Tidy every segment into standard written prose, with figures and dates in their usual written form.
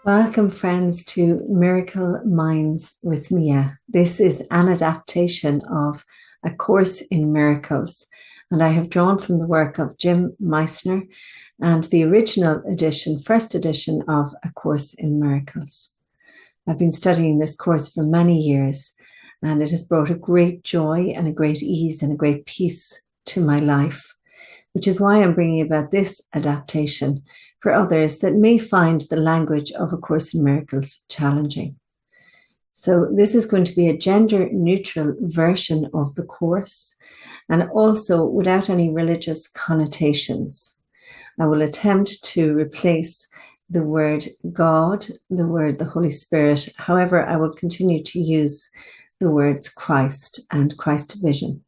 Welcome, friends, to Miracle Minds with Mia. This is an adaptation of A Course in Miracles, and I have drawn from the work of Jim Meissner and the original edition, first edition of A Course in Miracles. I've been studying this course for many years, and it has brought a great joy and a great ease and a great peace to my life, which is why I'm bringing about this adaptation for others that may find the language of A Course in Miracles challenging. So this is going to be a gender-neutral version of the course, and also without any religious connotations. I will attempt to replace the word God, the Holy Spirit. However, I will continue to use the words Christ and Christ vision.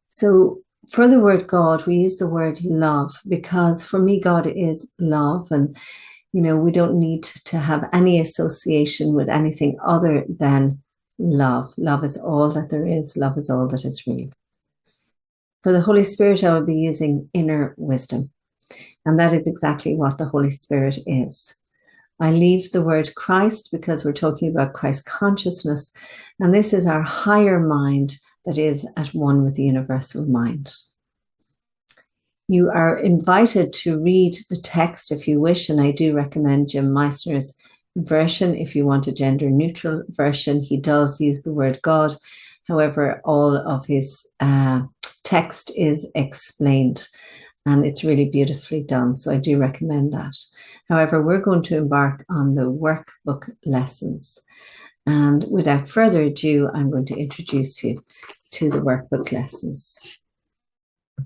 So for the word God, we use the word love because for me, God is love. And, we don't need to have any association with anything other than love. Love is all that there is. Love is all that is real. For the Holy Spirit, I will be using inner wisdom. And that is exactly what the Holy Spirit is. I leave the word Christ because we're talking about Christ consciousness. And this is our higher mind that is at one with the universal mind. You are invited to read the text if you wish, and I do recommend Jim Meissner's version if you want a gender-neutral version. He does use the word God. However, all of his text is explained, and it's really beautifully done, so I do recommend that. However, we're going to embark on the workbook lessons. And without further ado, I'm going to introduce you to the workbook lessons. A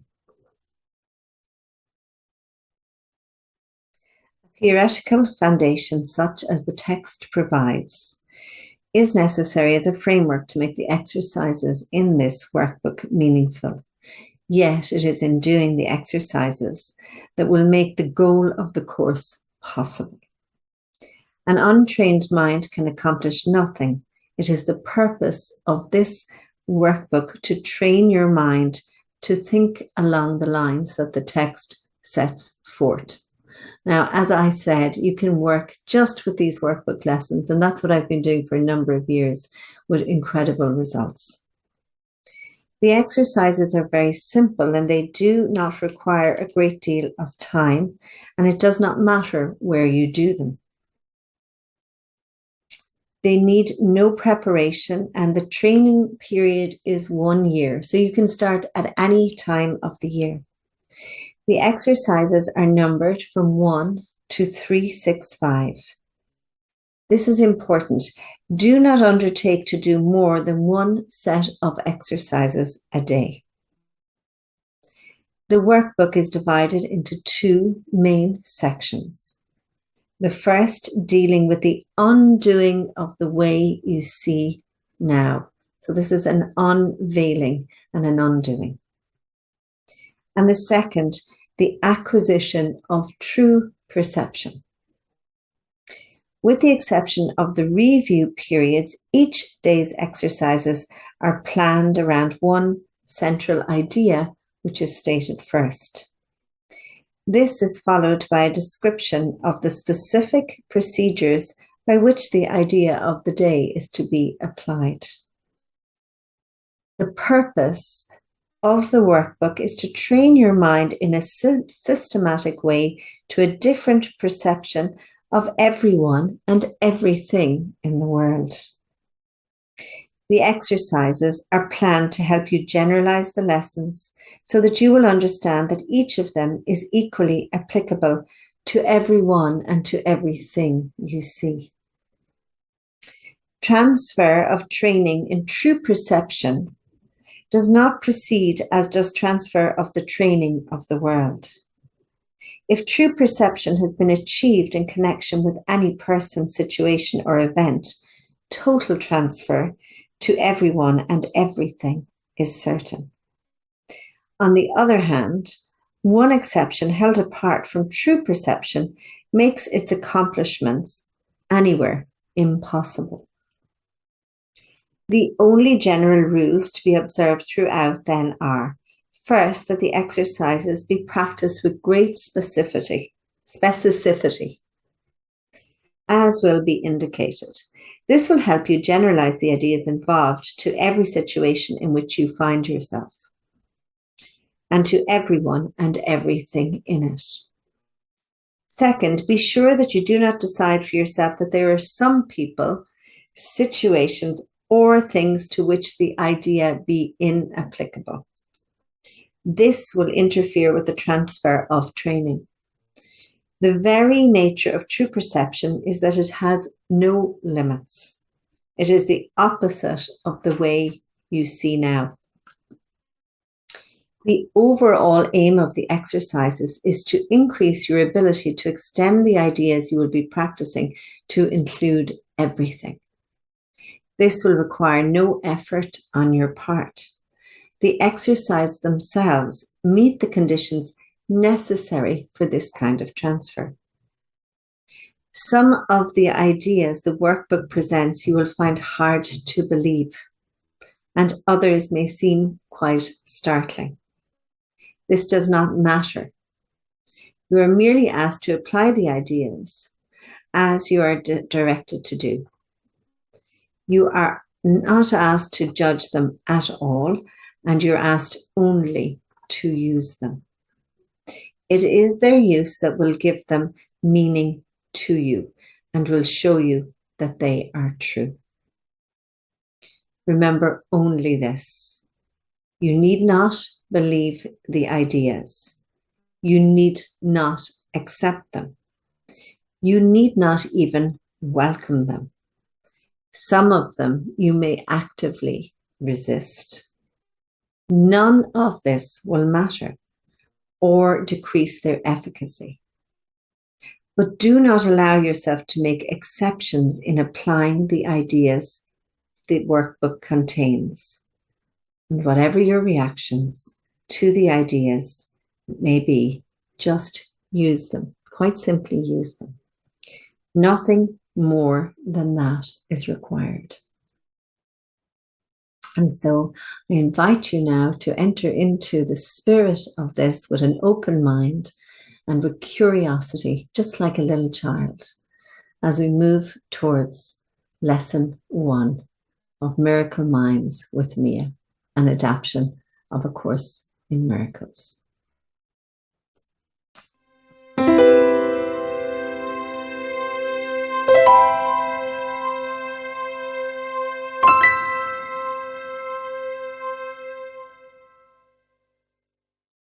theoretical foundation such as the text provides is necessary as a framework to make the exercises in this workbook meaningful. Yet it is in doing the exercises that will make the goal of the course possible. An untrained mind can accomplish nothing. It is the purpose of this workbook to train your mind to think along the lines that the text sets forth. Now, as I said, you can work just with these workbook lessons, and that's what I've been doing for a number of years with incredible results. The exercises are very simple and they do not require a great deal of time, and it does not matter where you do them. They need no preparation, and the training period is 1 year. So you can start at any time of the year. The exercises are numbered from 1 to 365. This is important. Do not undertake to do more than one set of exercises a day. The workbook is divided into two main sections. The first dealing with the undoing of the way you see now. So this is an unveiling and an undoing. And the second, the acquisition of true perception. With the exception of the review periods, each day's exercises are planned around one central idea, which is stated first. This is followed by a description of the specific procedures by which the idea of the day is to be applied. The purpose of the workbook is to train your mind in a systematic way to a different perception of everyone and everything in the world. The exercises are planned to help you generalize the lessons so that you will understand that each of them is equally applicable to everyone and to everything you see. Transfer of training in true perception does not proceed as does transfer of the training of the world. If true perception has been achieved in connection with any person, situation, or event, total transfer to everyone and everything is certain. On the other hand, one exception held apart from true perception makes its accomplishments anywhere impossible. The only general rules to be observed throughout then are, first, that the exercises be practiced with great specificity. as will be indicated. This will help you generalize the ideas involved to every situation in which you find yourself and to everyone and everything in it. Second, be sure that you do not decide for yourself that there are some people, situations, or things to which the idea be inapplicable. This will interfere with the transfer of training. The very nature of true perception is that it has no limits. It is the opposite of the way you see now. The overall aim of the exercises is to increase your ability to extend the ideas you will be practicing to include everything. This will require no effort on your part. The exercises themselves meet the conditions necessary for this kind of transfer. Some of the ideas the workbook presents you will find hard to believe, and others may seem quite startling. This does not matter. You are merely asked to apply the ideas as you are directed to do. You are not asked to judge them at all, and you're asked only to use them. It is their use that will give them meaning to you and will show you that they are true. Remember only this. You need not believe the ideas. You need not accept them. You need not even welcome them. Some of them you may actively resist. None of this will matter or decrease their efficacy. But do not allow yourself to make exceptions in applying the ideas the workbook contains. And whatever your reactions to the ideas may be, just use them. Quite simply use them. Nothing more than that is required. And so I invite you now to enter into the spirit of this with an open mind and with curiosity, just like a little child, as we move towards lesson 1 of Miracle Minds with Mia, an adaptation of A Course in Miracles.